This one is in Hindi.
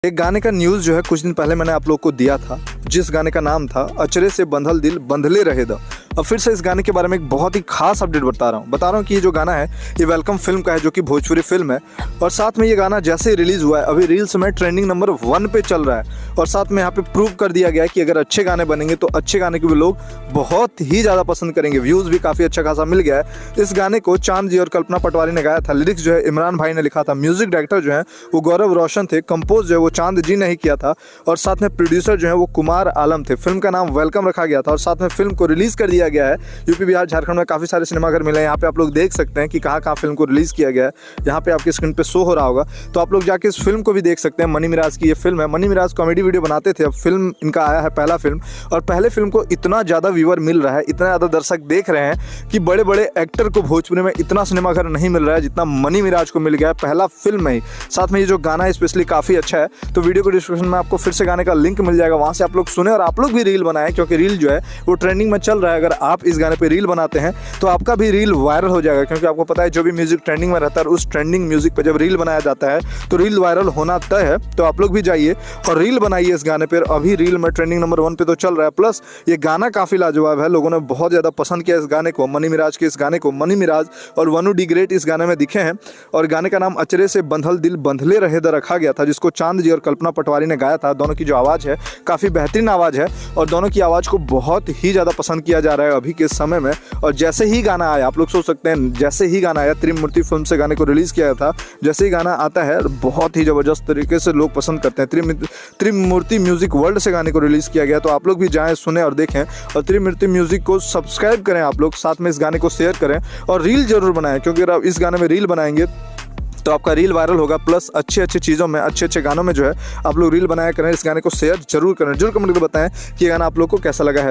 एक गाने का न्यूज़ जो है कुछ दिन पहले मैंने आप लोग को दिया था, जिस गाने का नाम था अचरे से बंधल दिल बंधले रहे द। अब फिर से इस गाने के बारे में एक बहुत ही खास अपडेट बता रहा हूँ कि ये जो गाना है ये वेलकम फिल्म का है, जो कि भोजपुरी फिल्म है। और साथ में ये गाना जैसे रिलीज़ हुआ है अभी रील्स में ट्रेंडिंग नंबर 1 पे चल रहा है। और साथ में यहाँ पे प्रूव कर दिया गया है कि अगर अच्छे गाने बनेंगे तो अच्छे गाने को भी लोग बहुत ही ज़्यादा पसंद करेंगे। व्यूज़ भी काफ़ी अच्छा खासा मिल गया है। इस गाने को चांद जी और कल्पना पटवारी ने गाया था। लिरिक्स जो है इमरान भाई ने लिखा था। म्यूजिक डायरेक्टर जो है वो गौरव रोशन थे। कंपोज जो है वो चांद जी ने ही किया था। और साथ में प्रोड्यूसर जो है वो कुमार आलम थे। फिल्म का नाम वेलकम रखा गया था और साथ में फिल्म को रिलीज़ कर दिया गया है। यूपी बिहार झारखंड में काफ़ी सारे सिनेमाघर मिले हैं। यहाँ पे आप लोग देख सकते हैं कि कहाँ कहाँ फिल्म को रिलीज़ किया गया है। यहाँ पे आपकी स्क्रीन पे शो हो रहा होगा, तो आप लोग जाके इस फिल्म को भी देख सकते हैं। मनी मिराज की ये फिल्म है। मनी मिराज कॉमेडी वीडियो बनाते थे, अब फिल्म इनका आया है पहला फिल्म। और पहले फिल्म को इतना ज़्यादा व्यूअर मिल रहा है, इतना ज़्यादा दर्शक देख रहे हैं कि बड़े बड़े एक्टर को भोजपुरी में इतना सिनेमाघर नहीं मिल रहा है जितना मनी मिराज को मिल गया है पहला फिल्म में ही। साथ में ये जो गाना है स्पेशली काफ़ी अच्छा है। तो वीडियो को डिस्क्रिप्शन में आपको फिर से गाने का लिंक मिल जाएगा, वहाँ से आप लोग सुने और आप लोग भी रील बनाएं, क्योंकि रील जो है वो ट्रेंडिंग में चल रहा है। अगर आप इस गाने पे रील बनाते हैं तो आपका भी रील वायरल हो जाएगा, क्योंकि आपको पता है जो भी म्यूजिक ट्रेंडिंग में रहता है उस ट्रेंडिंग म्यूजिक पे जब रील बनाया जाता है तो रील वायरल होना तय है। तो आप लोग भी जाइए और रील बनाइए इस गाने पर। अभी रील में ट्रेंडिंग नंबर 1 पे तो चल रहा है। प्लस ये गाना काफ़ी लाजवाब है, लोगों ने बहुत ज़्यादा पसंद किया इस गाने को, मनी मिराज के इस गाने को। मनी मिराज और वनु डी ग्रेट इस गाने में दिखे हैं। और गाने का नाम अचरे से बंधल दिल बंधले रहे द रखा गया था, जिसको चांद जी और कल्पना पटवारी ने गाया था। दोनों की जो आवाज़ है काफ़ी बेहतरीन आवाज़ है और दोनों की आवाज़ को बहुत ही ज़्यादा पसंद किया जा रहा है अभी के समय में। और जैसे ही गाना आया, आप लोग सोच सकते हैं, जैसे ही गाना आया, त्रिमूर्ति फिल्म से गाने को रिलीज़ किया था, जैसे ही गाना आता है बहुत ही ज़बरदस्त तरीके से लोग पसंद करते हैं। त्रिमूर्ति म्यूज़िक वर्ल्ड से गाने को रिलीज़ किया गया, तो आप लोग भी जाएँ, सुने और देखें। और त्रिमूर्ति म्यूज़िक को सब्सक्राइब करें आप लोग, साथ में इस गाने को शेयर करें और रील जरूर बनाएं, क्योंकि अगर आप इस गाने में रील बनाएंगे तो आपका रील वायरल होगा। प्लस अच्छे अच्छे चीज़ों में, अच्छे अच्छे गानों में जो है आप लोग रील बनाया करें। इस गाने को शेयर जरूर करें। जरूर कमेंट करके बताएं कि ये गाना आप लोग को कैसा लगा है।